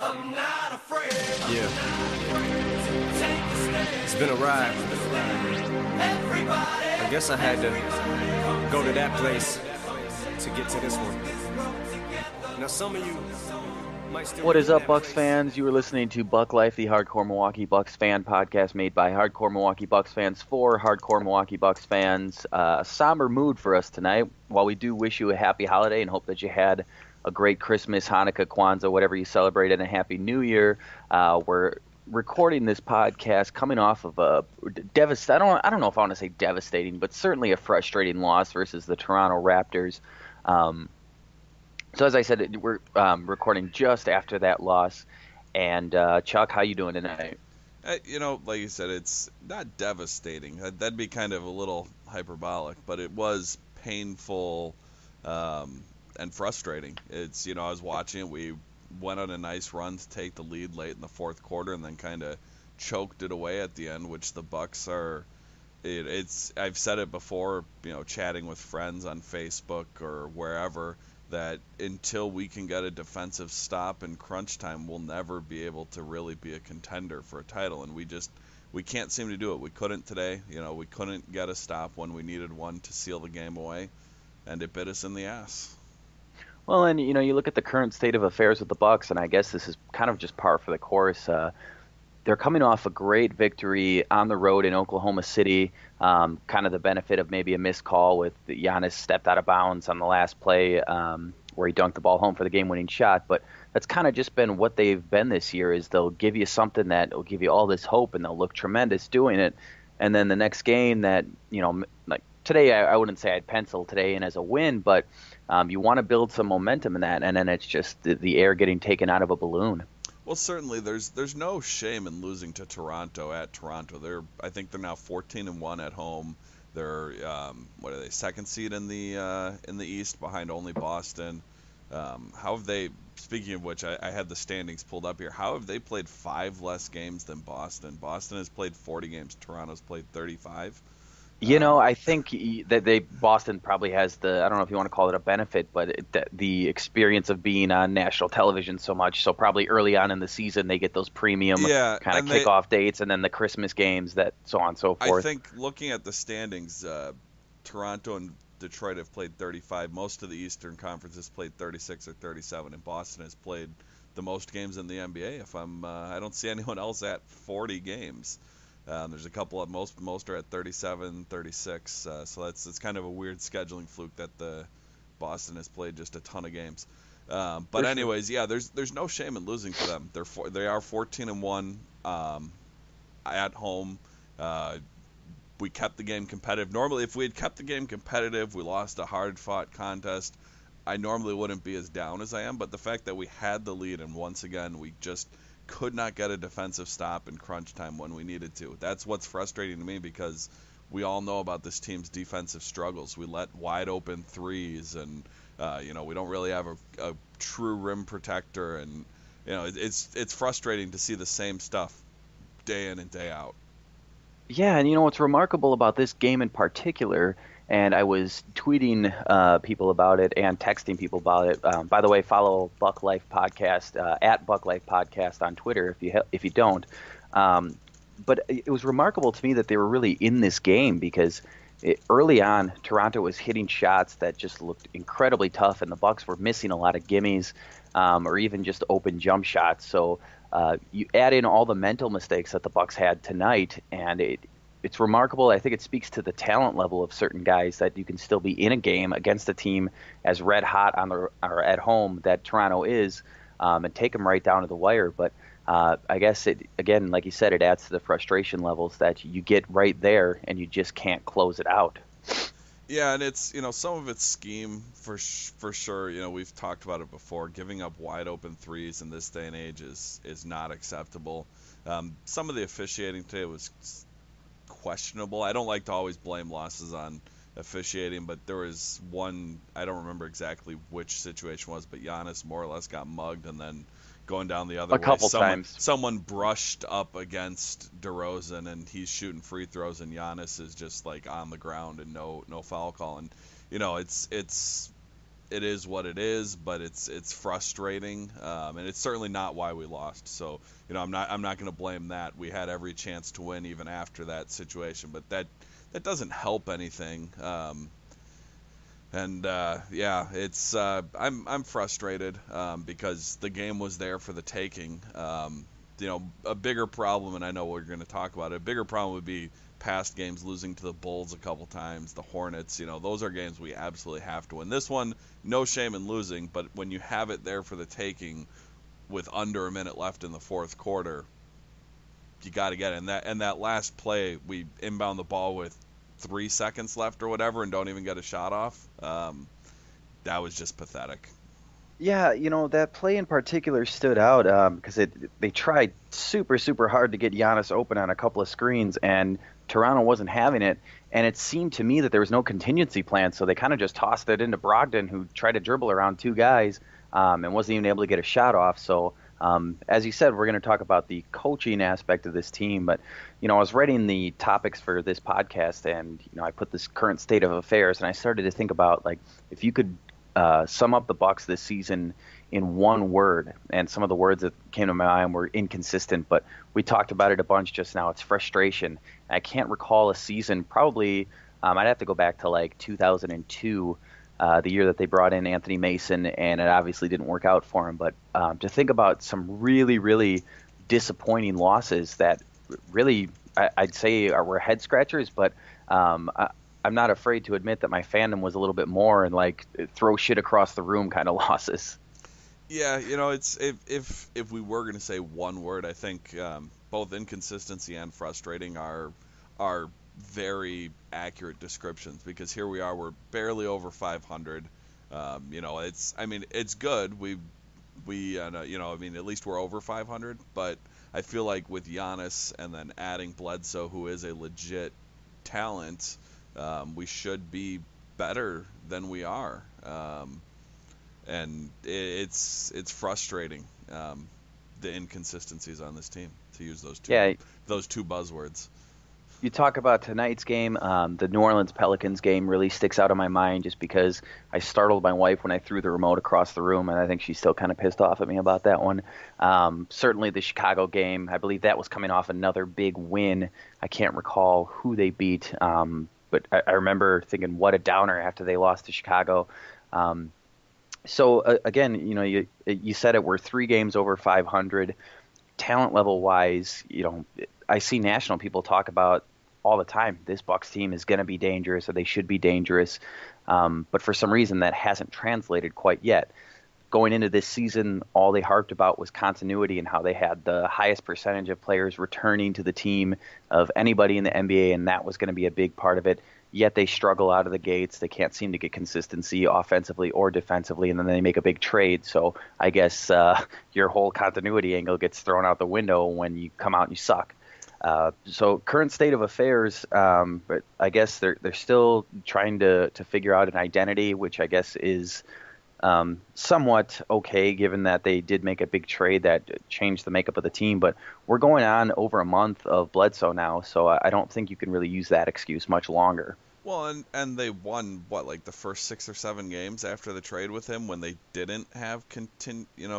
Yeah. It's been a ride. I guess I had to go to that place to get to this one. Now some of you might still What be is in up, that Bucks place. fans? You are listening to Buck Life, the Hardcore Milwaukee Bucks fan podcast made by Hardcore Milwaukee Bucks fans for Hardcore Milwaukee Bucks fans. A somber mood for us tonight. While we do wish you a happy holiday and hope that you had a great Christmas, Hanukkah, Kwanzaa, whatever you celebrated, and a happy New Year, we're recording this podcast coming off of a devastating, I don't know if I want to say devastating, but certainly a frustrating loss versus the Toronto Raptors. So as I said, we're recording just after that loss. And Chuck, how you doing tonight? Like you said, it's not devastating. That'd be kind of a little hyperbolic, but it was painful and frustrating. I was watching it. We went on a nice run to take the lead late in the fourth quarter, and then kind of choked it away at the end, which the Bucks are. I've said it before, chatting with friends on Facebook or wherever, that until we can get a defensive stop in crunch time, we'll never be able to really be a contender for a title. And we can't seem to do it. We couldn't today. We couldn't get a stop when we needed one to seal the game away, and it bit us in the ass. Well, and you look at the current state of affairs with the Bucks, and I guess this is kind of just par for the course. They're coming off a great victory on the road in Oklahoma City. Kind of the benefit of maybe a missed call with Giannis stepped out of bounds on the last play where he dunked the ball home for the game-winning shot. But that's kind of just been what they've been this year, is they'll give you something that will give you all this hope, and they'll look tremendous doing it. And then the next game that, like today, I wouldn't say I'd pencil today in as a win, but you want to build some momentum in that, and then it's just the air getting taken out of a balloon. Well, certainly there's no shame in losing to Toronto at Toronto. I think they're now 14-1 at home. They're what are they, second seed in the East behind only Boston. How have they? Speaking of which, I had the standings pulled up here. How have they played 5 less games than Boston? Boston has played 40 games. Toronto's played 35. I think that Boston probably has I don't know if you want to call it a benefit, but the experience of being on national television so much. So probably early on in the season, they get those premium Yeah, kind of and kickoff dates, and then the Christmas games, that so on and so forth. I think looking at the standings, Toronto and Detroit have played 35. Most of the Eastern Conference has played 36 or 37, and Boston has played the most games in the NBA. I don't see anyone else at 40 games. There's a couple of most are at 37, 36. So it's kind of a weird scheduling fluke that the Boston has played just a ton of games. But anyways, yeah, there's no shame in losing to them. They are 14-1 at home. We kept the game competitive. Normally, if we had kept the game competitive, we lost a hard-fought contest, I normally wouldn't be as down as I am. But the fact that we had the lead, and once again we just could not get a defensive stop in crunch time when we needed to. That's what's frustrating to me, because we all know about this team's defensive struggles. We let wide open threes, and we don't really have a true rim protector, and it's frustrating to see the same stuff day in and day out. Yeah, and what's remarkable about this game in particular, and I was tweeting people about it and texting people about it. By the way, follow Buck Life Podcast at Buck Life Podcast on Twitter if you don't. But it was remarkable to me that they were really in this game, because early on, Toronto was hitting shots that just looked incredibly tough, and the Bucks were missing a lot of gimmies or even just open jump shots. So you add in all the mental mistakes that the Bucks had tonight, and it's remarkable. I think it speaks to the talent level of certain guys that you can still be in a game against a team as red hot or at home that Toronto is, and take them right down to the wire. But I guess again, like you said, it adds to the frustration levels that you get right there and you just can't close it out. Yeah, and it's some of it's scheme for sure. We've talked about it before. Giving up wide open threes in this day and age is not acceptable. Some of the officiating today was questionable. I don't like to always blame losses on officiating, but there was one, I don't remember exactly which situation was, but Giannis more or less got mugged, and then going down the other way, couple times. Someone brushed up against DeRozan, and he's shooting free throws, and Giannis is just like on the ground and no foul call. And it's it is what it is, but it's frustrating, and it's certainly not why we lost. So I'm not going to blame that. We had every chance to win even after that situation, but that doesn't help anything. Yeah, it's I'm frustrated because the game was there for the taking. A bigger problem, and I know we're going to talk about it. A bigger problem would be past games, losing to the Bulls a couple times, the Hornets. Those are games we absolutely have to win. This one, no shame in losing, but when you have it there for the taking, with under a minute left in the fourth quarter, you got to get it. And that last play, we inbound the ball with 3 seconds left or whatever, and don't even get a shot off. That was just pathetic. Yeah, that play in particular stood out because they tried super, super hard to get Giannis open on a couple of screens, and Toronto wasn't having it. And it seemed to me that there was no contingency plan, so they kind of just tossed it into Brogdon, who tried to dribble around two guys and wasn't even able to get a shot off. So, as you said, we're going to talk about the coaching aspect of this team. But, I was writing the topics for this podcast, and, I put this current state of affairs, and I started to think about, like, if you could sum up the Bucks this season in one word, and some of the words that came to my mind were inconsistent, but we talked about it a bunch just now. It's frustration. I can't recall a season, probably I'd have to go back to like 2002, the year that they brought in Anthony Mason, and it obviously didn't work out for him, but to think about some really, really disappointing losses that really, I'd say were head scratchers, but I'm not afraid to admit that my fandom was a little bit more and like throw shit across the room kind of losses. Yeah, it's if we were going to say one word, I think both inconsistency and frustrating are very accurate descriptions, because here we are, we're barely over 500. It's good. At least we're over 500, but I feel like with Giannis and then adding Bledsoe, who is a legit talent, we should be better than we are. And it's frustrating, the inconsistencies on this team, to use those two buzzwords. You talk about tonight's game. The New Orleans Pelicans game really sticks out in my mind just because I startled my wife when I threw the remote across the room, and I think she's still kind of pissed off at me about that one. Certainly the Chicago game, I believe that was coming off another big win. I can't recall who they beat, but I remember thinking, what a downer after they lost to Chicago. Again, you said it, we're 3 games over 500. Talent level wise, I see national people talk about all the time, this Bucks team is going to be dangerous, or they should be dangerous. But for some reason, that hasn't translated quite yet. Going into this season, all they harped about was continuity and how they had the highest percentage of players returning to the team of anybody in the NBA, and that was going to be a big part of it. Yet they struggle out of the gates. They can't seem to get consistency offensively or defensively, and then they make a big trade. So I guess your whole continuity angle gets thrown out the window when you come out and you suck. So current state of affairs, but I guess they're still trying to figure out an identity, which I guess is somewhat okay, given that they did make a big trade that changed the makeup of the team. But we're going on over a month of Bledsoe now, so I don't think you can really use that excuse much longer. Well, and they won like the first 6 or 7 games after the trade with him when they didn't have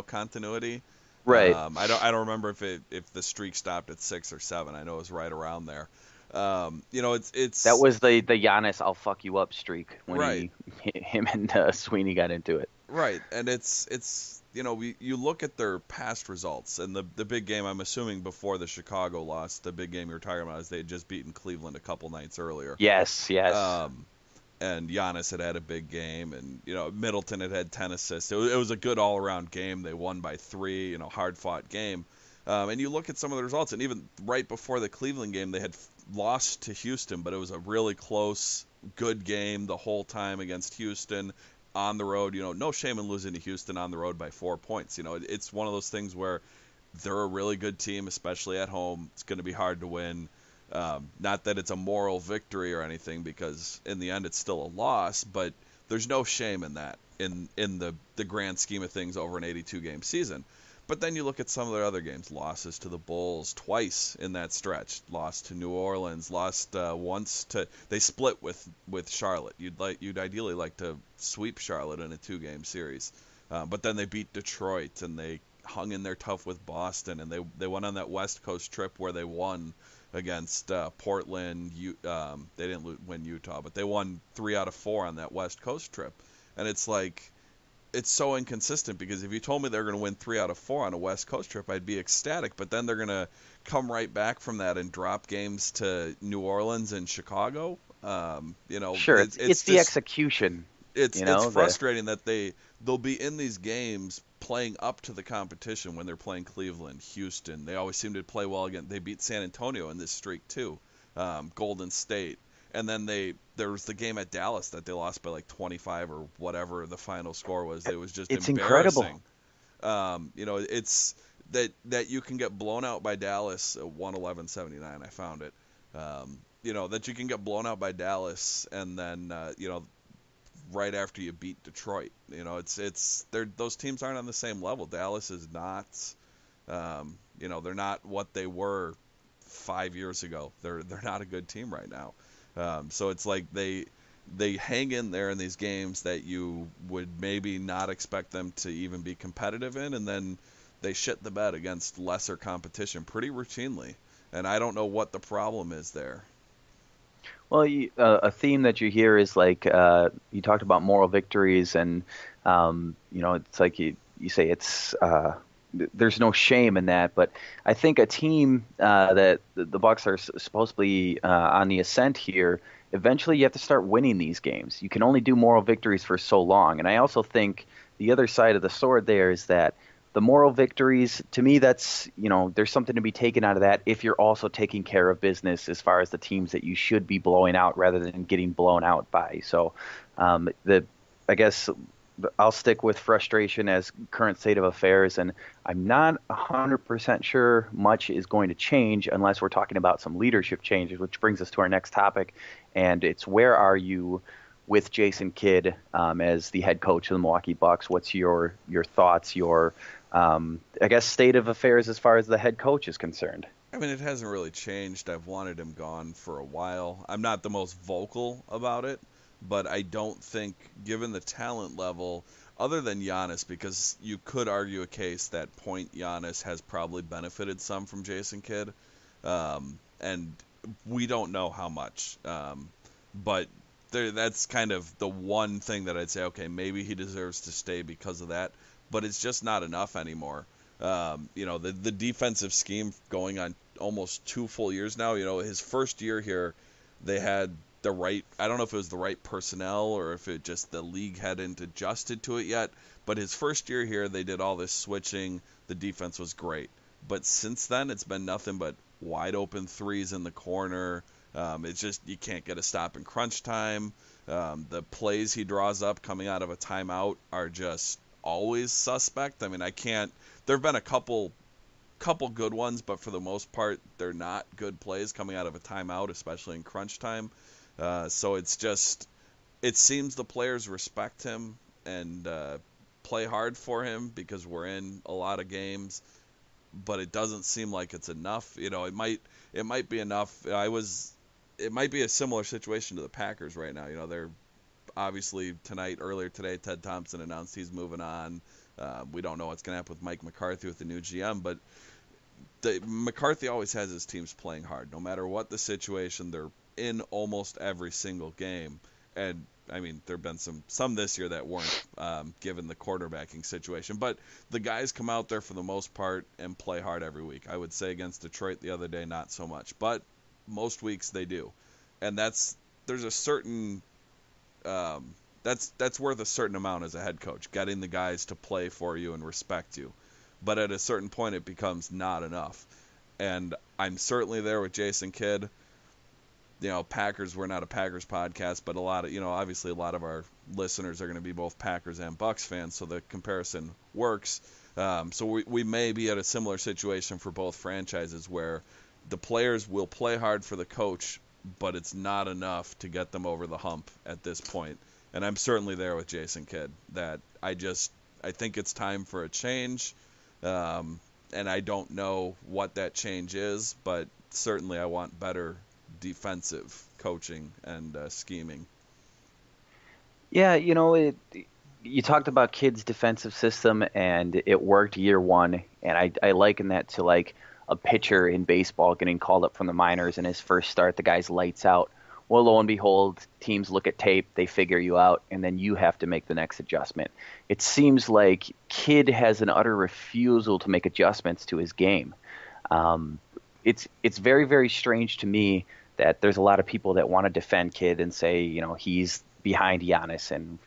continuity. Right. I don't remember if the streak stopped at 6 or 7. I know it was right around there. It's that was the Giannis "I'll fuck you up" streak when right. him and Sweeney got into it. Right, and it's you look at their past results, and the big game, I'm assuming before the Chicago loss, the big game you were talking about is they had just beaten Cleveland a couple nights earlier. Yes. And Giannis had a big game, and Middleton had 10 assists. It was a good all-around game. They won by 3, hard-fought game. And you look at some of the results, and even right before the Cleveland game, they had lost to Houston, but it was a really close, good game the whole time against Houston on the road. No shame in losing to Houston on the road by 4 points. It's one of those things where they're a really good team, especially at home. It's going to be hard to win. Not that it's a moral victory or anything, because in the end it's still a loss, but there's no shame in that in the grand scheme of things over an 82-game season. But then you look at some of their other games, losses to the Bulls twice in that stretch, lost to New Orleans, lost once to they split with Charlotte. You'd ideally like to sweep Charlotte in a 2-game series, but then they beat Detroit and they hung in there tough with Boston, and they went on that West Coast trip where they won against Portland. They didn't win Utah, but they won 3 out of 4 on that West Coast trip, and it's like. It's so inconsistent because if you told me they're going to win 3 out of 4 on a West Coast trip, I'd be ecstatic. But then they're going to come right back from that and drop games to New Orleans and Chicago. Sure, it's just, the execution. It's frustrating that they'll be in these games playing up to the competition when they're playing Cleveland, Houston. They always seem to play well again. They beat San Antonio in this streak too, Golden State. And then there was the game at Dallas that they lost by like 25 or whatever the final score was. It was just embarrassing. Incredible. It's that you can get blown out by Dallas 111-79. I found it. That you can get blown out by Dallas and then right after you beat Detroit. Those teams aren't on the same level. Dallas is not. They're not what they were 5 years ago. They're not a good team right now. So it's like they hang in there in these games that you would maybe not expect them to even be competitive in, and then they shit the bed against lesser competition pretty routinely. And I don't know what the problem is there. Well, a theme that you hear is like you talked about moral victories, and it's like you say it's there's no shame in that. But I think a team that the Bucks are supposed to be on the ascent here, eventually you have to start winning these games. You can only do moral victories for so long. And I also think the other side of the sword there is that the moral victories, to me, that's, there's something to be taken out of that if you're also taking care of business as far as the teams that you should be blowing out rather than getting blown out by. So I guess I'll stick with frustration as current state of affairs, and I'm not 100% sure much is going to change unless we're talking about some leadership changes, which brings us to our next topic, and it's where are you with Jason Kidd as the head coach of the Milwaukee Bucks? What's your thoughts, your I guess state of affairs as far as the head coach is concerned? I mean, it hasn't really changed. I've wanted him gone for a while. I'm not the most vocal about it, but I don't think, given the talent level, other than Giannis, because you could argue a case that point Giannis has probably benefited some from Jason Kidd, and we don't know how much. But that's kind of the one thing that I'd say, okay, maybe he deserves to stay because of that, but it's just not enough anymore. The defensive scheme going on almost 2 full years now. His first year here, they had the right, I don't know if it was the right personnel or if it just the league hadn't adjusted to it yet, but his first year here, they did all this switching. The defense was great. But since then, it's been nothing but wide open threes in the corner. It's just, you can't get a stop in crunch time. The plays he draws up coming out of a timeout are just always suspect. I mean, there have been a couple good ones, but for the most part, they're not good plays coming out of a timeout, especially in crunch time. So it's just, it seems the players respect him and play hard for him because we're in a lot of games, but it doesn't seem like it's enough. It might be enough. It might be a similar situation to the Packers right now. They're obviously earlier today, Ted Thompson announced he's moving on. We don't know what's going to happen with Mike McCarthy with the new GM, but McCarthy always has his teams playing hard. No matter what the situation, they're in almost every single game. And, I mean, there have been some this year that weren't, given the quarterbacking situation. But the guys come out there for the most part and play hard every week. I would say against Detroit the other day, not so much. But most weeks they do. And there's a certain... that's worth a certain amount as a head coach, getting the guys to play for you and respect you. But at a certain point, it becomes not enough. And I'm certainly there with Jason Kidd. Packers, we're not a Packers podcast, but obviously a lot of our listeners are going to be both Packers and Bucks fans, so the comparison works. So we may be at a similar situation for both franchises where the players will play hard for the coach, but it's not enough to get them over the hump at this point. And I'm certainly there with Jason Kidd, that I think it's time for a change. And I don't know what that change is, but certainly I want better defensive coaching and scheming. Yeah, you talked about kids' defensive system, and it worked year one, and I liken that to like a pitcher in baseball getting called up from the minors in his first start. The guy's lights out. Well, lo and behold, teams look at tape, they figure you out, and then you have to make the next adjustment. It seems like Kid has an utter refusal to make adjustments to his game. Um, it's very, very strange to me that there's a lot of people that want to defend Kid and say, he's behind Giannis, and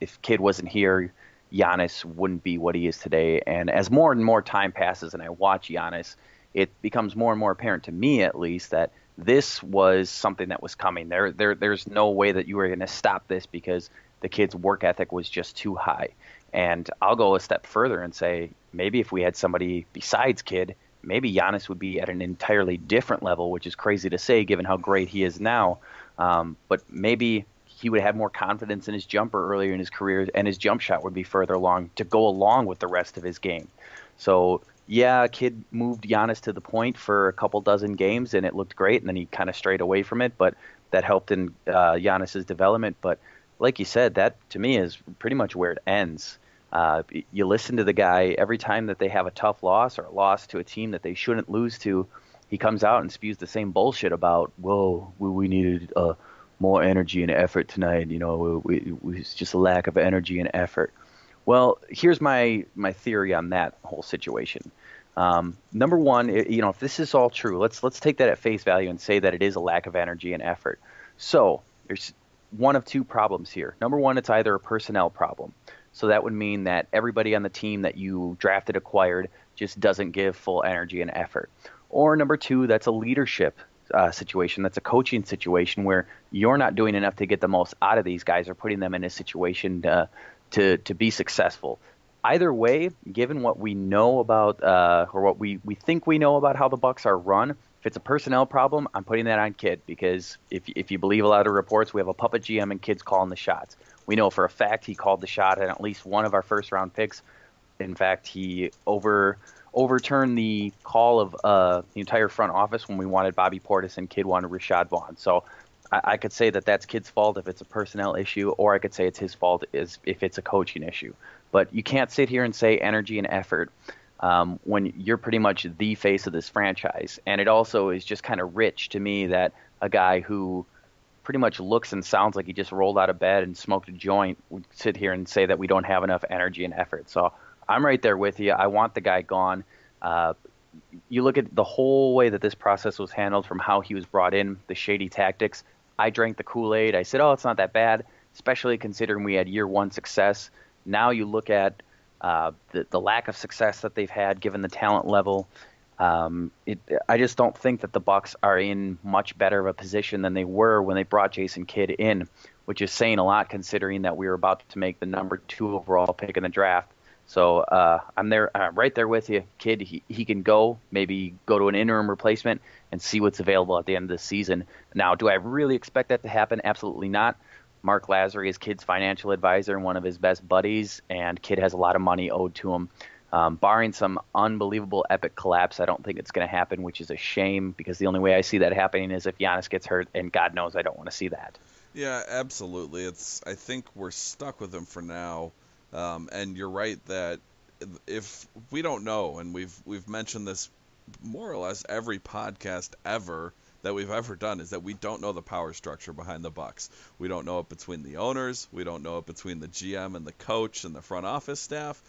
if Kid wasn't here, Giannis wouldn't be what he is today. And as more and more time passes, and I watch Giannis, it becomes more and more apparent to me, at least, that this was something that was coming. There's no way that you were going to stop this because the kid's work ethic was just too high. And I'll go a step further and say maybe if we had somebody besides Kid, maybe Giannis would be at an entirely different level, which is crazy to say given how great he is now. But maybe he would have more confidence in his jumper earlier in his career, and his jump shot would be further along to go along with the rest of his game. So, yeah, Kid moved Giannis to the point for a couple dozen games, and it looked great, and then he kind of strayed away from it, but that helped in Giannis's development. But like you said, that to me is pretty much where it ends. You listen to the guy every time that they have a tough loss or a loss to a team that they shouldn't lose to. He comes out and spews the same bullshit about, whoa, we needed more energy and effort tonight. It's just a lack of energy and effort. Well, here's my theory on that whole situation. Number one, if this is all true, let's take that at face value and say that it is a lack of energy and effort. So there's one of two problems here. Number one, it's either a personnel problem. So that would mean that everybody on the team that you drafted, acquired, just doesn't give full energy and effort. Or number two, that's a leadership situation. That's a coaching situation where you're not doing enough to get the most out of these guys or putting them in a situation to be successful. Either way, given what we know about or what we think we know about how the Bucks are run, if it's a personnel problem, I'm putting that on Kid because if you believe a lot of reports, we have a puppet GM and Kid's calling the shots. We know for a fact he called the shot at least one of our first-round picks. In fact, he overturned the call of the entire front office when we wanted Bobby Portis and Kid wanted Rashad Vaughn. So I could say that that's Kid's fault if it's a personnel issue, or I could say it's his fault if it's a coaching issue. But you can't sit here and say energy and effort when you're pretty much the face of this franchise. And it also is just kind of rich to me that a guy who pretty much looks and sounds like he just rolled out of bed and smoked a joint would sit here and say that we don't have enough energy and effort. So I'm right there with you. I want the guy gone. You look at the whole way that this process was handled, from how he was brought in, the shady tactics. I drank the Kool-Aid. I said, it's not that bad, especially considering we had year one success. Now you look at the lack of success that they've had given the talent level. I just don't think that the Bucks are in much better of a position than they were when they brought Jason Kidd in, which is saying a lot considering that we were about to make the number 2 overall pick in the draft. So I'm right there with you. Kidd, he can go, maybe go to an interim replacement and see what's available at the end of the season. Now, do I really expect that to happen? Absolutely not. Mark Lazary is Kidd's financial advisor and one of his best buddies, and Kidd has a lot of money owed to him. Barring some unbelievable epic collapse, I don't think it's going to happen, which is a shame because the only way I see that happening is if Giannis gets hurt, and God knows I don't want to see that. Yeah, absolutely. I think we're stuck with him for now. And you're right that if we don't know, and we've mentioned this more or less every podcast ever that we've ever done, is that we don't know the power structure behind the Bucks. We don't know it between the owners. We don't know it between the GM and the coach and the front office staff.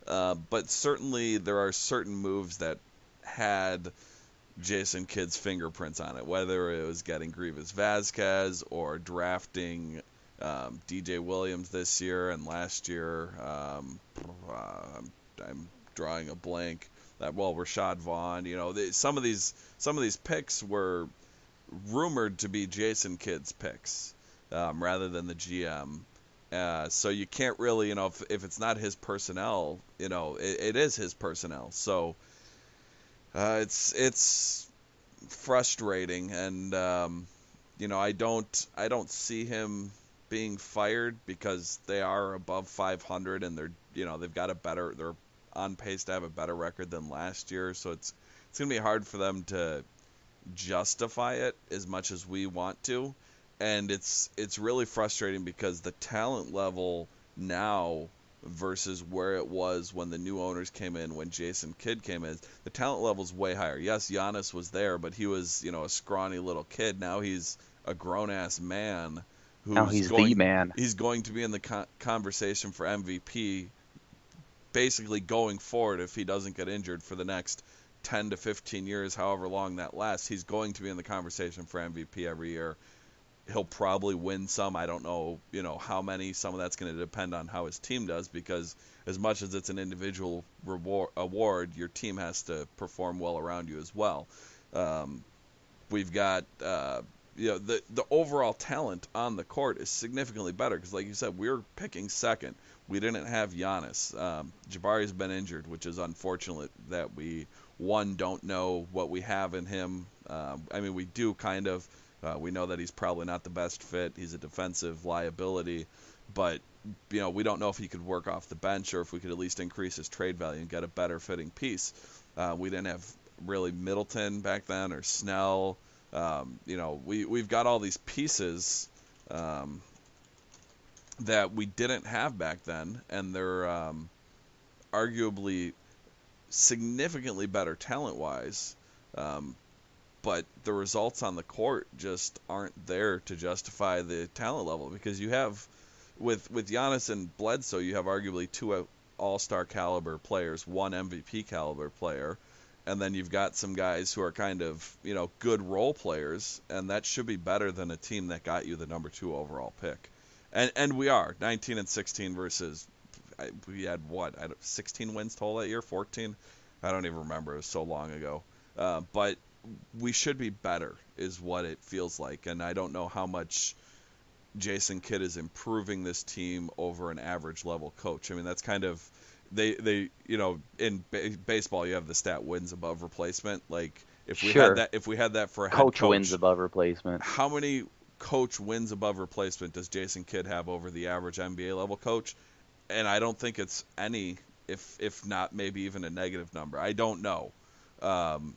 But certainly there are certain moves that had Jason Kidd's fingerprints on it, whether it was getting Grievous Vasquez or drafting DJ Williams this year and last year. I'm drawing a blank. Rashad Vaughn. Some of these picks were rumored to be Jason Kidd's picks rather than the GM. So you can't really, if it's not his personnel, it is his personnel. So it's frustrating, and I don't see him being fired because they are above 500 and they're they've got they're on pace to have a better record than last year. So it's going to be hard for them to justify it as much as we want to. And it's really frustrating because the talent level now versus where it was when the new owners came in, when Jason Kidd came in, the talent level's way higher. Yes, Giannis was there, but he was, a scrawny little kid. Now he's a grown-ass man Now he's the man. He's going to be in the conversation for MVP basically going forward if he doesn't get injured for the next 10 to 15 years, however long that lasts. He's going to be in the conversation for MVP every year. He'll probably win some. I don't know, how many. Some of that's going to depend on how his team does, because as much as it's an individual award, your team has to perform well around you as well. We've got, the overall talent on the court is significantly better because, like you said, we're picking second. We didn't have Giannis. Jabari's been injured, which is unfortunate that we, don't know what we have in him. We do kind of. We know that he's probably not the best fit. He's a defensive liability, but we don't know if he could work off the bench or if we could at least increase his trade value and get a better fitting piece. We didn't have really Middleton back then or Snell. We've got all these pieces that we didn't have back then, and they're arguably significantly better talent-wise. But the results on the court just aren't there to justify the talent level, because you have, with Giannis and Bledsoe, you have arguably two all-star caliber players, one MVP caliber player, and then you've got some guys who are kind of, good role players, and that should be better than a team that got you the number 2 overall pick. And we are 19-16 versus, we had 16 wins total that year, 14? I don't even remember. It was so long ago. But we should be better is what it feels like, and I don't know how much Jason Kidd is improving this team over an average level coach. That's kind of they in baseball you have the stat wins above replacement. Like if we had that for a head coach wins above replacement. How many coach wins above replacement does Jason Kidd have over the average NBA level coach? And I don't think it's any, if not maybe even a negative number. I don't know.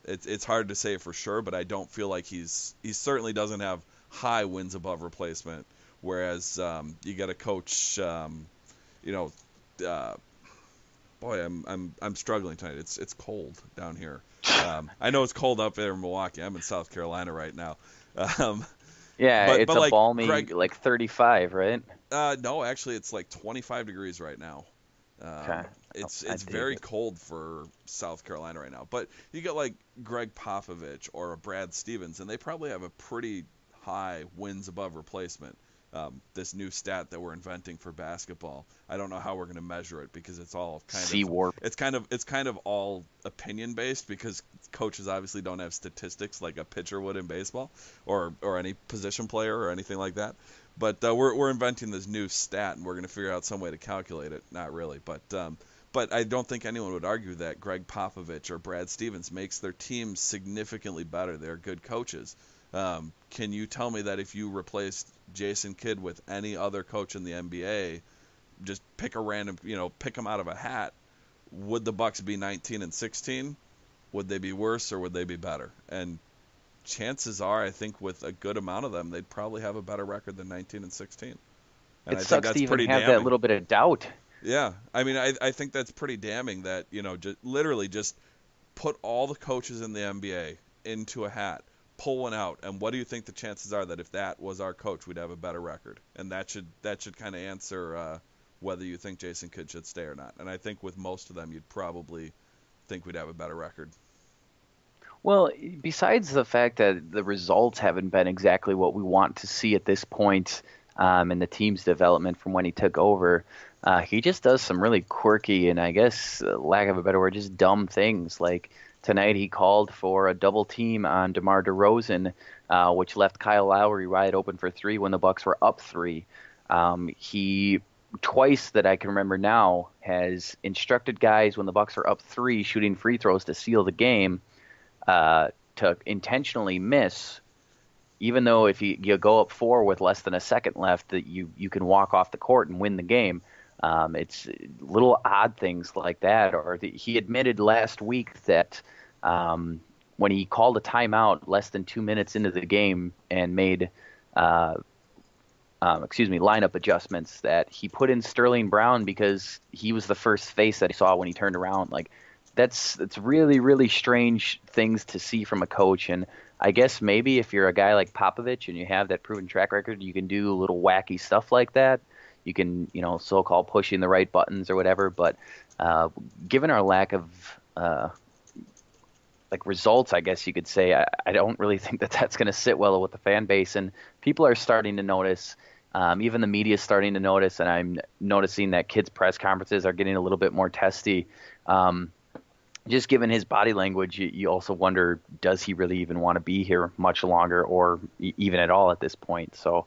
It's hard to say for sure, but I don't feel like he certainly doesn't have high wins above replacement. Whereas you get a coach, boy, I'm struggling tonight. It's cold down here. I know it's cold up there in Milwaukee. I'm in South Carolina right now. It's a like balmy, Greg, 35, right? No, actually, it's like 25 degrees right now. Okay. It's very cold for South Carolina right now. But you get like Greg Popovich or a Brad Stevens, and they probably have a pretty high wins above replacement. This new stat that we're inventing for basketball. I don't know how we're going to measure it because it's all C-warp. It's kind of all opinion based, because coaches obviously don't have statistics like a pitcher would in baseball or any position player or anything like that. But we're inventing this new stat, and we're going to figure out some way to calculate it. Not really, but I don't think anyone would argue that Greg Popovich or Brad Stevens makes their team significantly better. They're good coaches. Can you tell me that if you replaced Jason Kidd with any other coach in the NBA, just pick a random, pick them out of a hat, would the Bucks be 19-16? Would they be worse or would they be better? And chances are, I think with a good amount of them, they'd probably have a better record than 19-16. And it sucks to even have that little bit of doubt. Yeah, I think that's pretty damning that, literally just put all the coaches in the NBA into a hat, pull one out, and what do you think the chances are that if that was our coach, we'd have a better record? And that should kind of answer whether you think Jason Kidd should stay or not. And I think with most of them, you'd probably think we'd have a better record. Well, besides the fact that the results haven't been exactly what we want to see at this point in the team's development from when he took over, he just does some really quirky and, I guess, lack of a better word, just dumb things. Like tonight he called for a double team on DeMar DeRozan, which left Kyle Lowry wide open for 3 when the Bucks were up 3. He twice that I can remember now has instructed guys when the Bucks are up 3 shooting free throws to seal the game to intentionally miss, even though if you go up 4 with less than a second left, that you can walk off the court and win the game. It's little odd things like that. Or he admitted last week that when he called a timeout less than 2 minutes into the game and made uh, lineup adjustments, that he put in Sterling Brown because he was the first face that he saw when he turned around. Like that's really, really strange things to see from a coach. And I guess maybe if you're a guy like Popovich and you have that proven track record, you can do a little wacky stuff like that. You can, so-called pushing the right buttons or whatever. But given our lack of results, I guess you could say, I don't really think that that's going to sit well with the fan base. And people are starting to notice. Even the media is starting to notice, and I'm noticing that kids' press conferences are getting a little bit more testy. Just given his body language, you also wonder, does he really even want to be here much longer or even at all at this point? So,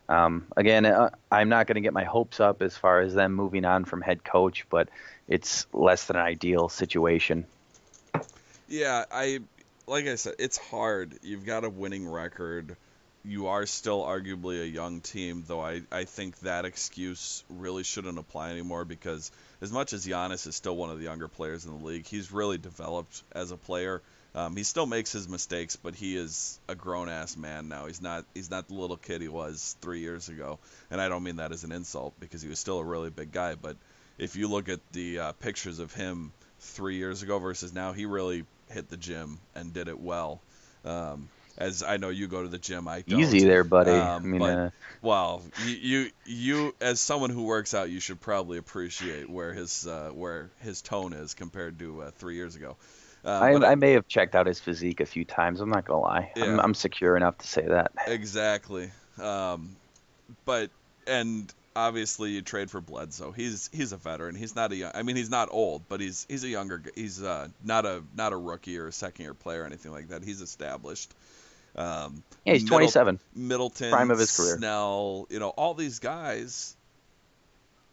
again, I'm not going to get my hopes up as far as them moving on from head coach, but it's less than an ideal situation. Yeah, like I said, it's hard. You've got a winning record. You are still arguably a young team, though I think that excuse really shouldn't apply anymore, because as much as Giannis is still one of the younger players in the league, he's really developed as a player. He still makes his mistakes, but he is a grown-ass man now. He's not the little kid he was 3 years ago, and I don't mean that as an insult, because he was still a really big guy. But if you look at the pictures of him 3 years ago versus now, he really hit the gym and did it well. As I know you go to the gym, I don't. Easy there, buddy. Well, you as someone who works out, you should probably appreciate where his tone is compared to 3 years ago. I may have checked out his physique a few times. I'm not gonna lie. Yeah. I'm secure enough to say that. Exactly. But obviously you trade for Bledsoe. He's a veteran. He's not he's not old, but he's a younger. He's not a rookie or a second year player or anything like that. He's established. Yeah, he's 27. Middleton, prime of his career. Snell, all these guys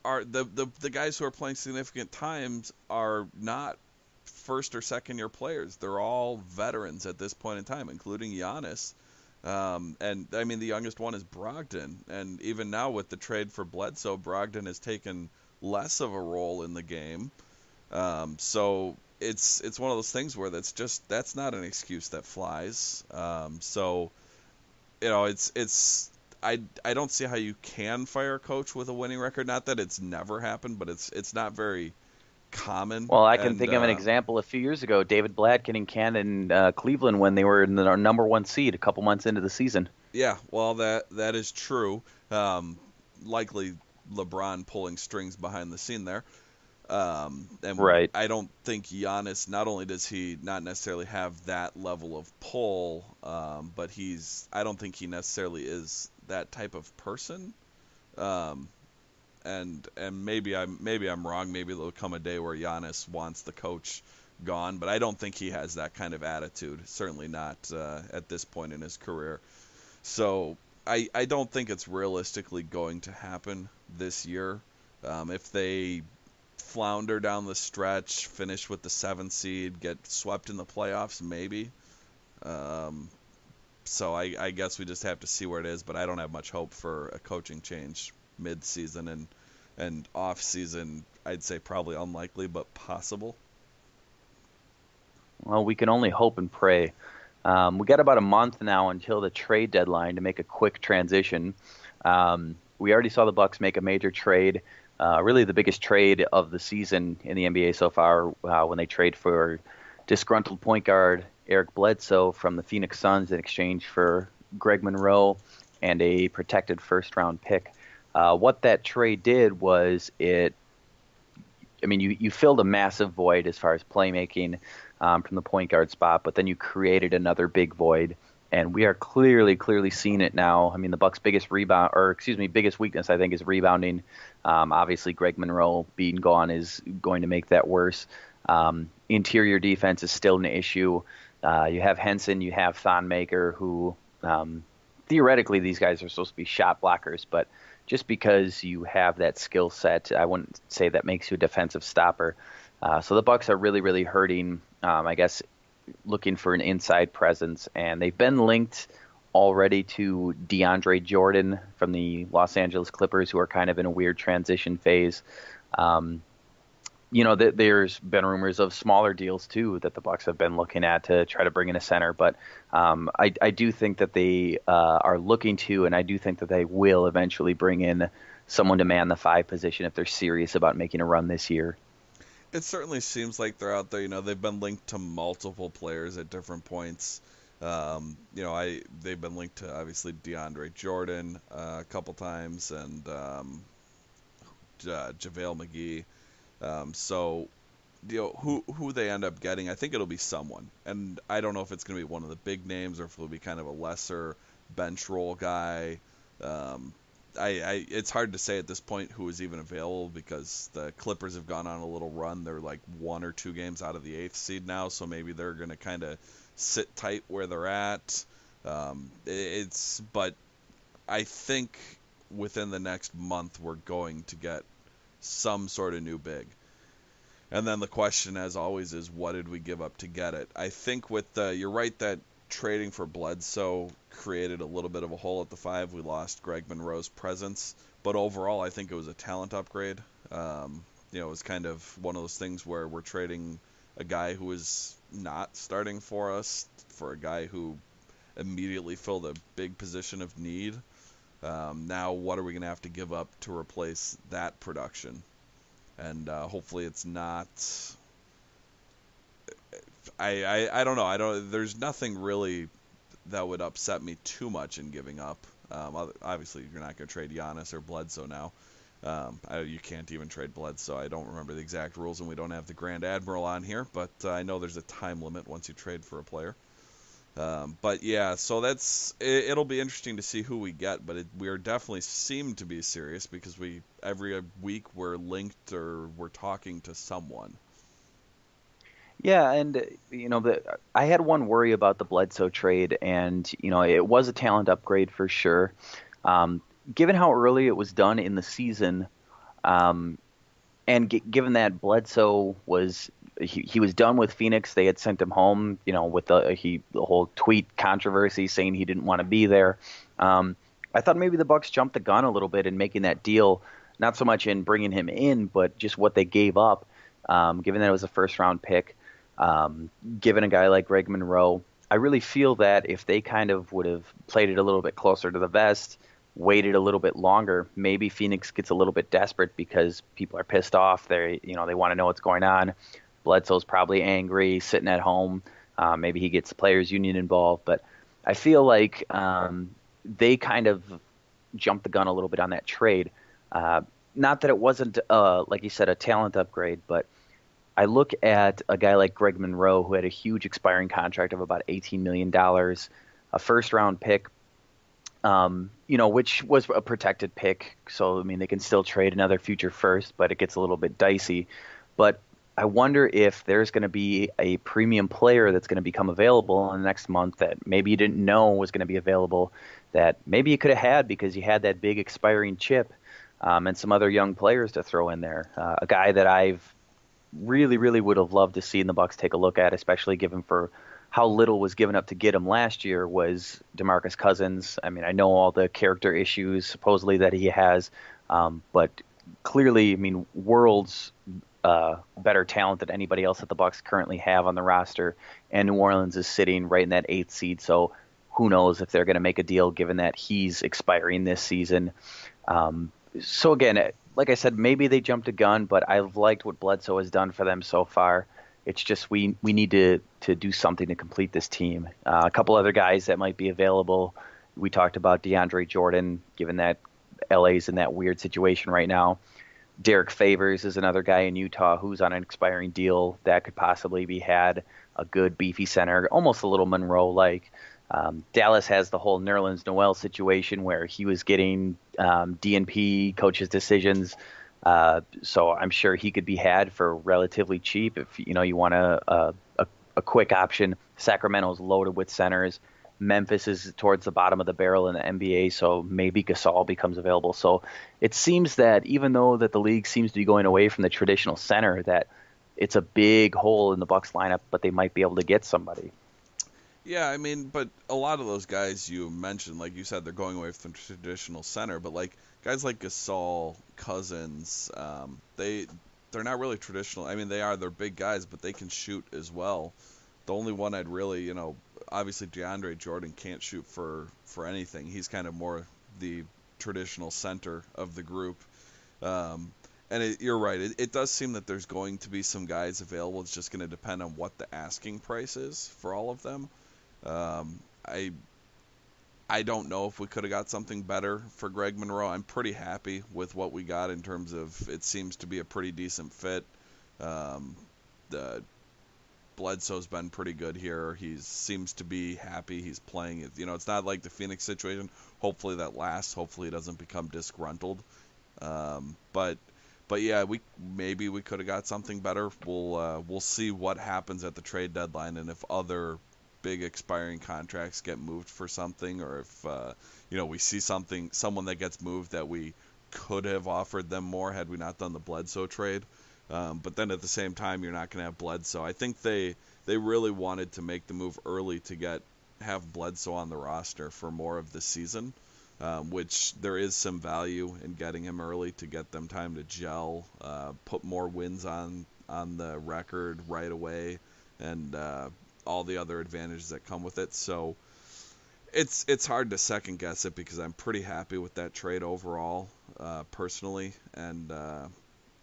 are the guys who are playing significant times are not first or second year players. They're all veterans at this point in time, including Giannis. And I mean, the youngest one is Brogdon, and even now with the trade for Bledsoe, Brogdon has taken less of a role in the game. So it's one of those things where that's not an excuse that flies. So I don't see how you can fire a coach with a winning record. Not that it's never happened, but it's not very common. Well, I can think of an example a few years ago, David Blatt getting canned in Cleveland when they were in the number one seed a couple months into the season. Yeah, well, that is true. Likely LeBron pulling strings behind the scene there. And right. I don't think Giannis, not only does he not necessarily have that level of pull, but I don't think he necessarily is that type of person. And maybe I'm wrong. Maybe there'll come a day where Giannis wants the coach gone, but I don't think he has that kind of attitude. Certainly not at this point in his career. So I don't think it's realistically going to happen this year. If they flounder down the stretch, finish with the 7th seed, get swept in the playoffs, maybe. So I guess we just have to see where it is, but I don't have much hope for a coaching change mid-season and off-season. I'd say probably unlikely, but possible. Well, we can only hope and pray. We got about a month now until the trade deadline to make a quick transition. We already saw the Bucks make a major trade, really the biggest trade of the season in the NBA so far, when they trade for disgruntled point guard Eric Bledsoe from the Phoenix Suns in exchange for Greg Monroe and a protected first-round pick. What that trade did was you filled a massive void as far as playmaking from the point guard spot, but then you created another big void, and we are clearly seeing it now. I mean, the Bucks' biggest weakness, I think, is rebounding. Obviously, Greg Monroe being gone is going to make that worse. Interior defense is still an issue. You have Henson, you have Thonmaker, who theoretically these guys are supposed to be shot blockers, but just because you have that skill set, I wouldn't say that makes you a defensive stopper. So the Bucks are really hurting, I guess, looking for an inside presence, and they've been linked already to DeAndre Jordan from the Los Angeles Clippers, who are kind of in a weird transition phase. Um, there's been rumors of smaller deals too that the Bucks have been looking at to try to bring in a center, but I do think that they are looking to, and I do think that they will eventually bring in someone to man the 5 position if they're serious about making a run this year. It certainly seems like they're out there. They've been linked to multiple players at different points. They've been linked to obviously DeAndre Jordan a couple times and JaVale McGee. So, who they end up getting, I think it'll be someone. And I don't know if it's going to be one of the big names or if it'll be kind of a lesser bench role guy. It's hard to say at this point who is even available because the Clippers have gone on a little run. They're like 1 or 2 games out of the 8th seed now, so maybe they're going to kind of sit tight where they're at. But I think within the next month we're going to get some sort of new big. And then the question, as always, is what did we give up to get it? I think you're right that trading for Bledsoe created a little bit of a hole at the 5. We lost Greg Monroe's presence, but overall I think it was a talent upgrade. It was kind of one of those things where we're trading a guy who is not starting for us for a guy who immediately filled a big position of need. Now what are we going to have to give up to replace that production? And hopefully it's not. I don't know. There's nothing really that would upset me too much in giving up. Obviously, you're not going to trade Giannis or Bledsoe now. You can't even trade Bledsoe. I don't remember the exact rules, and we don't have the Grand Admiral on here, but I know there's a time limit once you trade for a player. But yeah, so it'll be interesting to see who we get, but we are definitely seem to be serious because every week we're linked or we're talking to someone. Yeah, and I had one worry about the Bledsoe trade, and it was a talent upgrade for sure. Given how early it was done in the season, and given that Bledsoe he was done with Phoenix, they had sent him home, with the whole tweet controversy saying he didn't want to be there. I thought maybe the Bucks jumped the gun a little bit in making that deal, not so much in bringing him in, but just what they gave up. Given that it was a first-round pick, given a guy like Greg Monroe, I really feel that if they kind of would have played it a little bit closer to the vest, waited a little bit longer, maybe Phoenix gets a little bit desperate because people are pissed off. They want to know what's going on. Bledsoe's probably angry, sitting at home. Maybe he gets the players' union involved. But I feel like they kind of jumped the gun a little bit on that trade. Not that it wasn't, like you said, a talent upgrade, but I look at a guy like Greg Monroe, who had a huge expiring contract of about $18 million, a first-round pick, which was a protected pick. So, they can still trade another future first, but it gets a little bit dicey. But I wonder if there's going to be a premium player that's going to become available in the next month that maybe you didn't know was going to be available, that maybe you could have had because you had that big expiring chip, and some other young players to throw in there. A guy that I've really, really would have loved to see in the Bucks take a look at, especially given for how little was given up to get him last year, was DeMarcus Cousins. I know all the character issues supposedly that he has, but clearly, worlds better talent than anybody else that the Bucks currently have on the roster, and New Orleans is sitting right in that 8th seed. So who knows if they're going to make a deal given that he's expiring this season. So again, like I said, maybe they jumped a gun, but I've liked what Bledsoe has done for them so far. It's just we need to do something to complete this team. A couple other guys that might be available. We talked about DeAndre Jordan, given that LA's in that weird situation right now. Derek Favors is another guy in Utah who's on an expiring deal that could possibly be had. A good beefy center, almost a little Monroe-like. Dallas has the whole Nerlens Noel situation where he was getting DNP coaches' decisions. So I'm sure he could be had for relatively cheap if you want a quick option. Sacramento's loaded with centers. Memphis is towards the bottom of the barrel in the NBA, so maybe Gasol becomes available. So it seems that even though that the league seems to be going away from the traditional center, that it's a big hole in the Bucks lineup, but they might be able to get somebody. Yeah, I mean, but a lot of those guys you mentioned, like you said, they're going away from traditional center, but like guys like Gasol, Cousins, they're not really traditional. I mean, they're big guys, but they can shoot as well. The only one I'd really, obviously DeAndre Jordan can't shoot for anything. He's kind of more the traditional center of the group. Um, and you're right. It does seem that there's going to be some guys available. It's just going to depend on what the asking price is for all of them. Um, I I don't know if we could have got something better for Greg Monroe. I'm pretty happy with what we got in terms of it seems to be a pretty decent fit. Um, the Bledsoe's been pretty good here. He seems to be happy. He's playing it. It's not like the Phoenix situation. Hopefully that lasts. Hopefully he doesn't become disgruntled. But yeah, maybe we could have got something better. We'll see what happens at the trade deadline and if other big expiring contracts get moved for something, or if we see someone that gets moved that we could have offered them more had we not done the Bledsoe trade. But then at the same time, you're not going to have Bledsoe. I think they really wanted to make the move early to have Bledsoe on the roster for more of the season, which there is some value in getting him early to get them time to gel, put more wins on the record right away, and all the other advantages that come with it. So it's hard to second guess it because I'm pretty happy with that trade overall, personally, and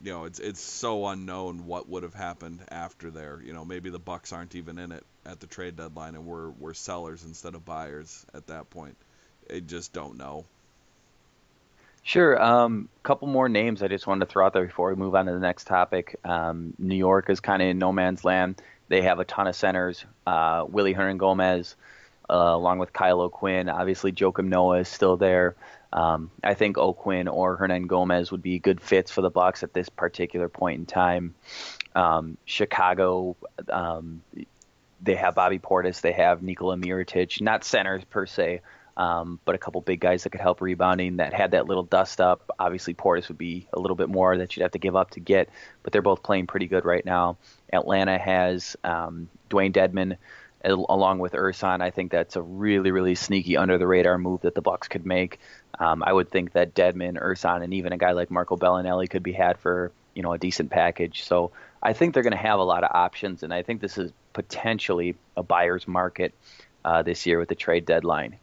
it's so unknown what would have happened after there. Maybe the Bucks aren't even in it at the trade deadline, and we're sellers instead of buyers at that point. I just don't know. Sure. Couple more names I just wanted to throw out there before we move on to the next topic. New York is kind of in no man's land. They have a ton of centers. Willie Hernan Gomez, along with Kyle O'Quinn. Obviously, Joakim Noah is still there. I think O'Quinn or Hernan Gomez would be good fits for the Bucks at this particular point in time. Chicago, they have Bobby Portis. They have Nikola Mirotic. Not centers per se, but a couple big guys that could help rebounding that had that little dust up. Obviously, Portis would be a little bit more that you'd have to give up to get, but they're both playing pretty good right now. Atlanta has Dwayne Dedmon along with Ersan. I think that's a really, really sneaky under-the-radar move that the Bucks could make. I would think that Dedmon, Ersan, and even a guy like Marco Bellinelli could be had for a decent package. So I think they're going to have a lot of options, and I think this is potentially a buyer's market this year with the trade deadline.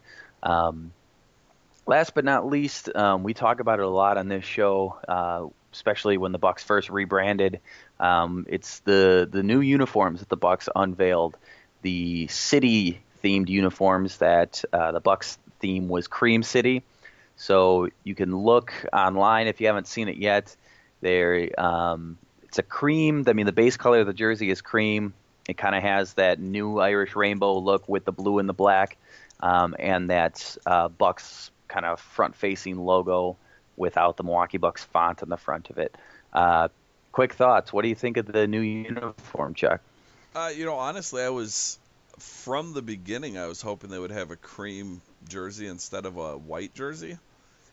Last but not least, we talk about it a lot on this show, especially when the Bucks first rebranded. It's the new uniforms that the Bucks unveiled, the city-themed uniforms that the Bucks theme was Cream City. So you can look online if you haven't seen it yet. It's a cream. I mean, the base color of the jersey is cream. It kind of has that new Irish rainbow look with the blue and the black. And that Bucks kind of front-facing logo without the Milwaukee Bucks font on the front of it. Quick thoughts. What do you think of the new uniform, Chuck? Honestly, from the beginning, I was hoping they would have a cream jersey instead of a white jersey.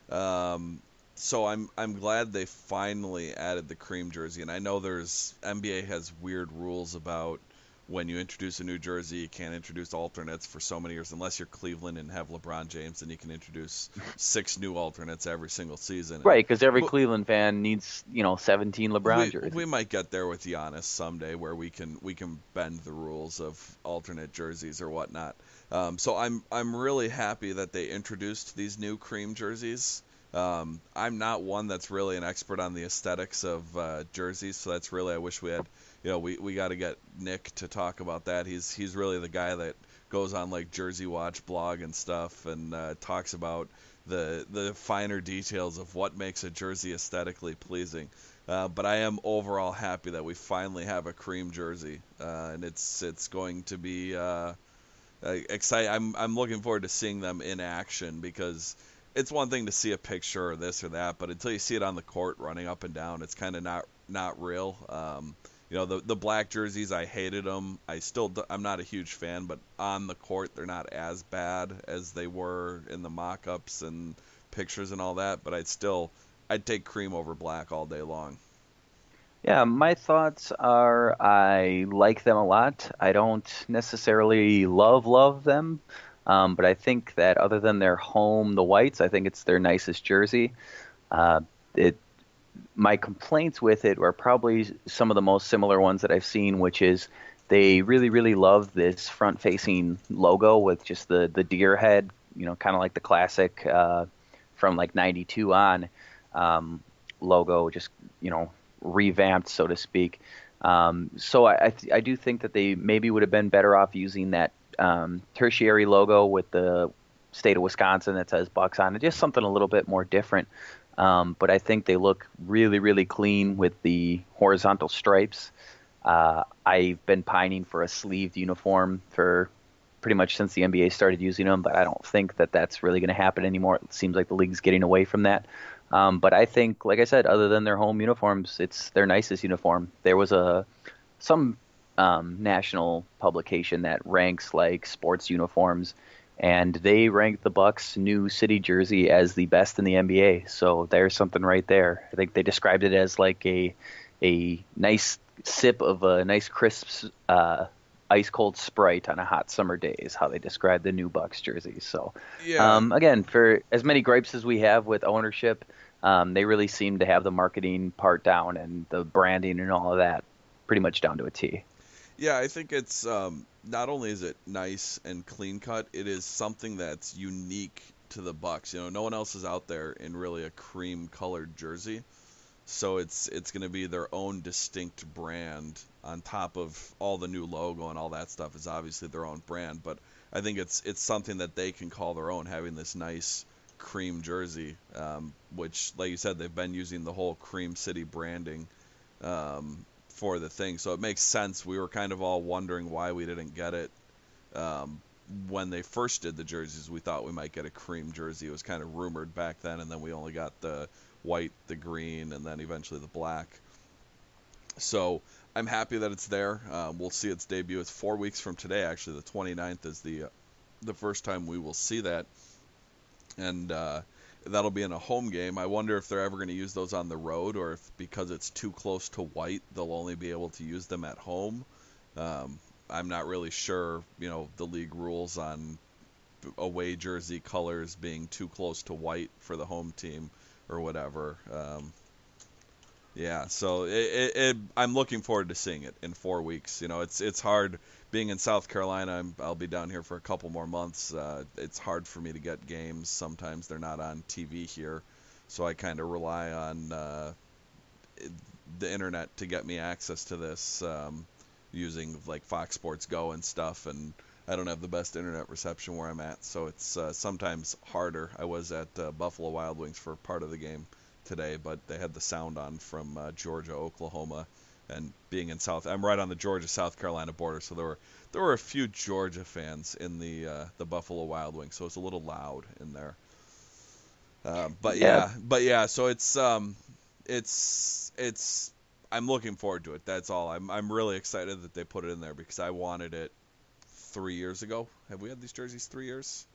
So I'm glad they finally added the cream jersey. And I know NBA has weird rules about when you introduce a new jersey, you can't introduce alternates for so many years unless you're Cleveland and have LeBron James, and you can introduce 6 new alternates every single season. Right, because every Cleveland fan needs 17 LeBron jerseys. We might get there with Giannis someday, where we can bend the rules of alternate jerseys or whatnot. So I'm really happy that they introduced these new cream jerseys. I'm not one that's really an expert on the aesthetics of jerseys, so that's really, I wish we had. We got to get Nick to talk about that. He's really the guy that goes on like Jersey Watch blog and stuff and talks about the finer details of what makes a jersey aesthetically pleasing. But I am overall happy that we finally have a cream jersey, and it's going to be exciting. I'm looking forward to seeing them in action because it's one thing to see a picture or this or that, but until you see it on the court running up and down, it's kind of not real. The black jerseys, I hated them. I'm not a huge fan, but on the court, they're not as bad as they were in the mock-ups and pictures and all that. But I'd take cream over black all day long. Yeah, my thoughts are I like them a lot. I don't necessarily love them, but I think that other than their home, the whites, I think it's their nicest jersey. Uh, it My complaints with it are probably some of the most similar ones that I've seen, which is they really love this front-facing logo with just the deer head, kind of like the classic from like '92 on um, logo, just you know revamped, so to speak. So I do think that they maybe would have been better off using that tertiary logo with the state of Wisconsin that says Bucks on it, just something a little bit more different. But I think they look really clean with the horizontal stripes. I've been pining for a sleeved uniform for pretty much since the NBA started using them, but I don't think that that's really going to happen anymore. It seems like the league's getting away from that. But I think, like I said, other than their home uniforms, it's their nicest uniform. There was some national publication that ranks like sports uniforms, and they ranked the Bucks' new city jersey as the best in the NBA. So there's something right there. I think they described it as like a nice sip of a nice crisp ice cold Sprite on a hot summer day is how they describe the new Bucks jerseys. So Yeah, again, for as many gripes as we have with ownership, they really seem to have the marketing part down and the branding and all of that pretty much down to a T. yeah, I think it's not only is it nice and clean cut, it is something that's unique to the Bucks. No one else is out there in really a cream colored jersey. So it's going to be their own distinct brand on top of all the new logo and all that stuff is obviously their own brand, but I think it's something that they can call their own, having this nice cream jersey, which, like you said, they've been using the whole Cream City branding for the thing. So it makes sense. We were kind of all wondering why we didn't get it um, when they first did the jerseys. We thought we might get a cream jersey. It was kind of rumored back then, and then we only got the white, the green, and then eventually the black. So I'm happy that it's there. We'll see its debut. It's 4 weeks from today, actually. The 29th is the first time we will see that, and that'll be in a home game. I wonder if they're ever going to use those on the road, or if because it's too close to white, they'll only be able to use them at home. Um, I'm not really sure, the league rules on away jersey colors being too close to white for the home team or whatever. Yeah, so I'm looking forward to seeing it in 4 weeks. It's hard being in South Carolina. I'll be down here for a couple more months. It's hard for me to get games. Sometimes they're not on TV here, so I kind of rely on the internet to get me access to this using like Fox Sports Go and stuff. And I don't have the best internet reception where I'm at, so it's sometimes harder. I was at Buffalo Wild Wings for part of the game today, but they had the sound on from Georgia, Oklahoma, and being in I'm right on the Georgia-South Carolina border, so there were a few Georgia fans in the Buffalo Wild Wings, so it's a little loud in there. Yeah, But yeah, so it's I'm looking forward to it. That's all. I'm really excited that they put it in there because I wanted it 3 years ago. Have we had these jerseys 3 years?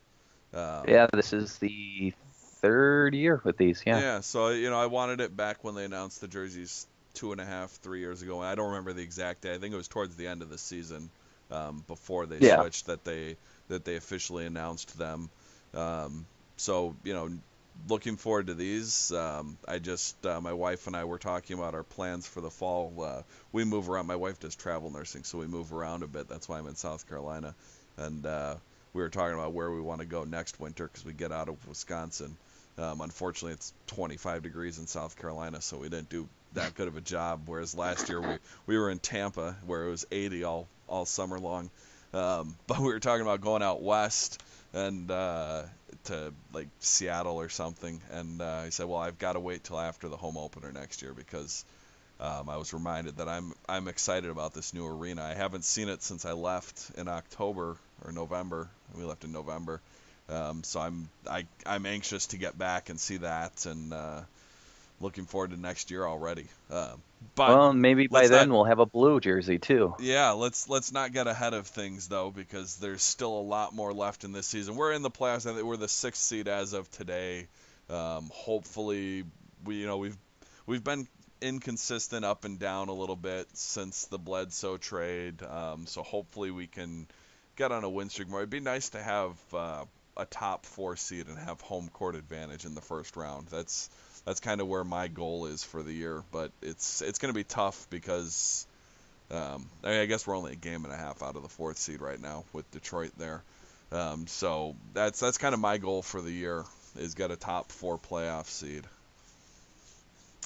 Um, yeah, this is the third year with these. Yeah, Yeah, so I wanted it back when they announced the jerseys 2.5, 3 years ago. And I don't remember the exact day. I think it was towards the end of the season, before they yeah. switched that they officially announced them. So looking forward to these. I just my wife and I were talking about our plans for the fall. We move around. My wife does travel nursing, so we move around a bit. That's why I'm in South Carolina, and we were talking about where we want to go next winter because we get out of Wisconsin. Unfortunately, it's 25 degrees in South Carolina, so we didn't do that good of a job. Whereas last year we were in Tampa, where it was 80 all summer long. But we were talking about going out west and to like Seattle or something. And he said, "Well, I've got to wait till after the home opener next year because I was reminded that I'm excited about this new arena. I haven't seen it since I left in October or November. We left in November." So I'm anxious to get back and see that, and looking forward to next year already. But Well, maybe by let's not, then we'll have a blue jersey too. yeah, let's not get ahead of things though, because there's still a lot more left in this season. We're in the playoffs. I think we're the sixth seed as of today. Hopefully, we've been inconsistent, up and down a little bit since the Bledsoe trade. So hopefully we can get on a win streak more. It'd be nice to have a top 4 seed and have home court advantage in the first round. That's kind of where my goal is for the year, but it's going to be tough because I guess we're only a game and a half out of the 4th seed right now with Detroit there. So that's kind of my goal for the year, is get a top 4 playoff seed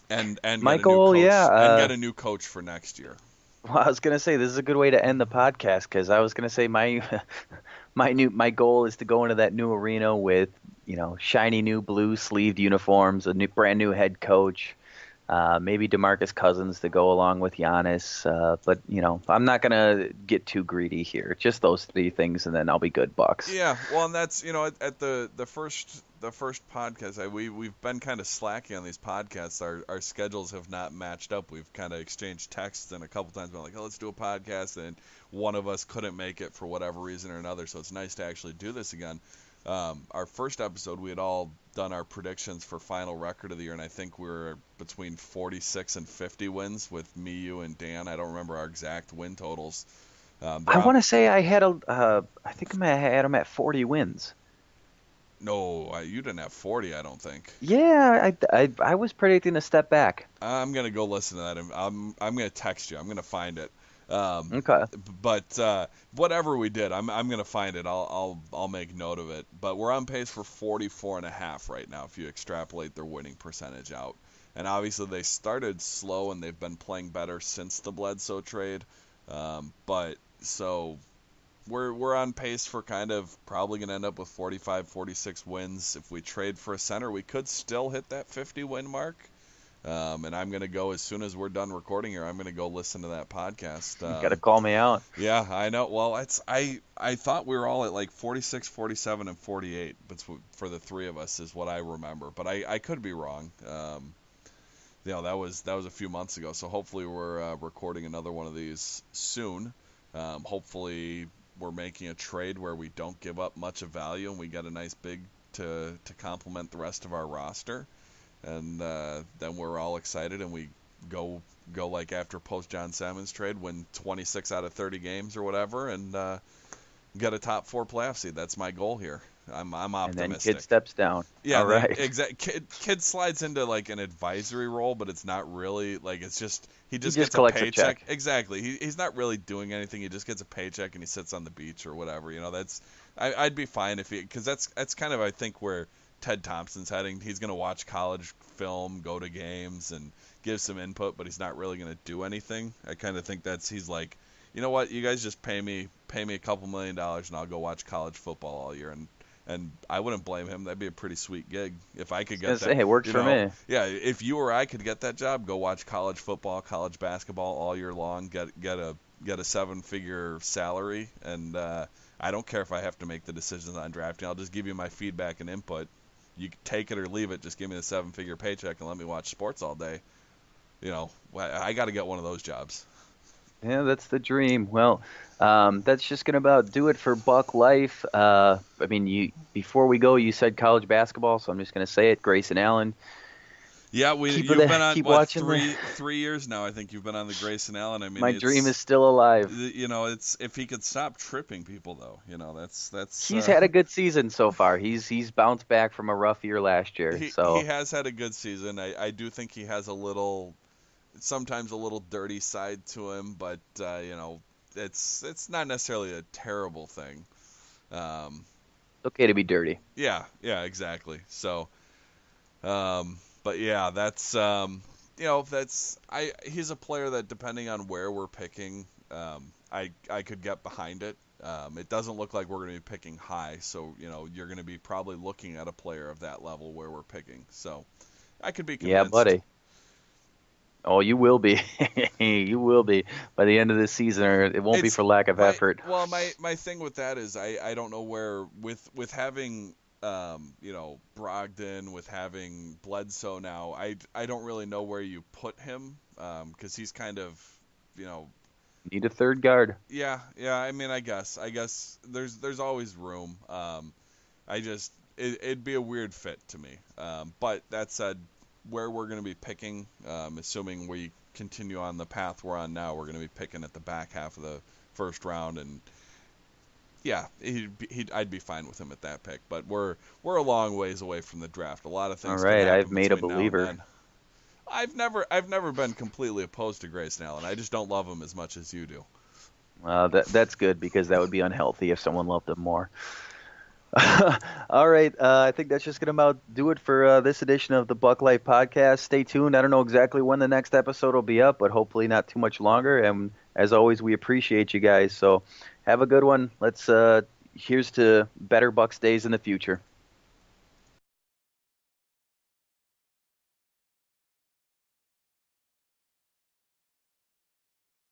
and My get a goal, new coach yeah. and get a new coach for next year. Well, I was gonna say this is a good way to end the podcast because I was gonna say my my goal is to go into that new arena with shiny new blue sleeved uniforms, a brand new head coach, maybe DeMarcus Cousins to go along with Giannis. But I'm not gonna get too greedy here. Just those 3 things, and then I'll be good, Bucks. Yeah, well, and that's at the first podcast, we've been kind of slacking on these podcasts. Our schedules have not matched up. We've kind of exchanged texts, and a couple times been like, oh, let's do a podcast, and one of us couldn't make it for whatever reason or another. So it's nice to actually do this again. Our first episode, we had all done our predictions for final record of the year, and I think we were between 46 and 50 wins with me, you, and Dan. I don't remember our exact win totals. I want to say I had I think I had them at 40 wins. No, you didn't have 40, I don't think. Yeah, I was predicting a step back. I'm gonna go listen to that. And I'm gonna text you. I'm gonna find it. Okay. But whatever we did, I'm gonna find it. I'll make note of it. But we're on pace for 44.5 right now if you extrapolate their winning percentage out. And obviously they started slow and they've been playing better since the Bledsoe trade. But so we're on pace for kind of probably going to end up with 45, 46 wins. If we trade for a center, we could still hit that 50 win mark. And I'm going to go, as soon as we're done recording here, I'm going to go listen to that podcast. You got to call me out. Yeah, I know. Well, I thought we were all at like 46, 47, and 48 for the 3 of us is what I remember. But I could be wrong. That was a few months ago. So hopefully we're recording another one of these soon. Hopefully we're making a trade where we don't give up much of value and we get a nice big to complement the rest of our roster. And then we're all excited and we go like after post John Salmons trade, win 26 out of 30 games or whatever, and get a top 4 playoff seed. That's my goal here. I'm optimistic. And then Kid steps down. Yeah, all right. Exactly. Kid slides into like an advisory role, but it's not really like it's just he just gets collects a paycheck. a check. Exactly. He's not really doing anything. He just gets a paycheck and he sits on the beach or whatever. I'd be fine if because that's kind of I think where Ted Thompson's heading. He's going to watch college film, go to games, and give some input, but he's not really going to do anything. I kind of think he's like, you know what, you guys just pay me a couple $1 million, and I'll go watch college football all year. And I wouldn't blame him. That'd be a pretty sweet gig if I could get that. Hey, it works for me. Yeah, if you or I could get that job, go watch college football, college basketball all year long, get a 7-figure salary, and I don't care if I have to make the decisions on drafting. I'll just give you my feedback and input. You take it or leave it. Just give me the 7-figure paycheck and let me watch sports all day. I got to get one of those jobs. Yeah, that's the dream. Well, that's just gonna about do it for Buck Life. Before we go, you said college basketball, so I'm just gonna say it. Grayson Allen. Yeah, you've been on watching 3 years now. I think you've been on the Grayson Allen. My dream is still alive. It's if he could stop tripping people though. That's. He's had a good season so far. He's bounced back from a rough year last year. He has had a good season. I do think he has sometimes a little dirty side to him, but it's not necessarily a terrible thing. Okay to be dirty. Yeah, exactly. So, but yeah, that's he's a player that depending on where we're picking, I could get behind it. It doesn't look like we're going to be picking high, so you're going to be probably looking at a player of that level where we're picking. So, I could be convinced. Yeah, buddy. Oh, you will be. You will be by the end of this season, or it won't be for lack of effort. Well, my thing with that is I don't know where with having Brogdon, with having Bledsoe now, I don't really know where you put him because he's kind of need a third guard. Yeah. I mean, I guess there's always room. It'd be a weird fit to me. But that said, where we're going to be picking, assuming we continue on the path we're on now, we're going to be picking at the back half of the first round, and yeah, I'd be fine with him at that pick. But we're a long ways away from the draft. A lot of All things could right, happen I've made a between now and believer. then. I've never been completely opposed to Grayson Allen. I just don't love him as much as you do. That's good because that would be unhealthy if someone loved him more. All right, I think that's just going to about do it for this edition of the Buck Life Podcast. Stay tuned. I don't know exactly when the next episode will be up, but hopefully not too much longer. And as always, we appreciate you guys. So have a good one. Here's to better Bucks days in the future.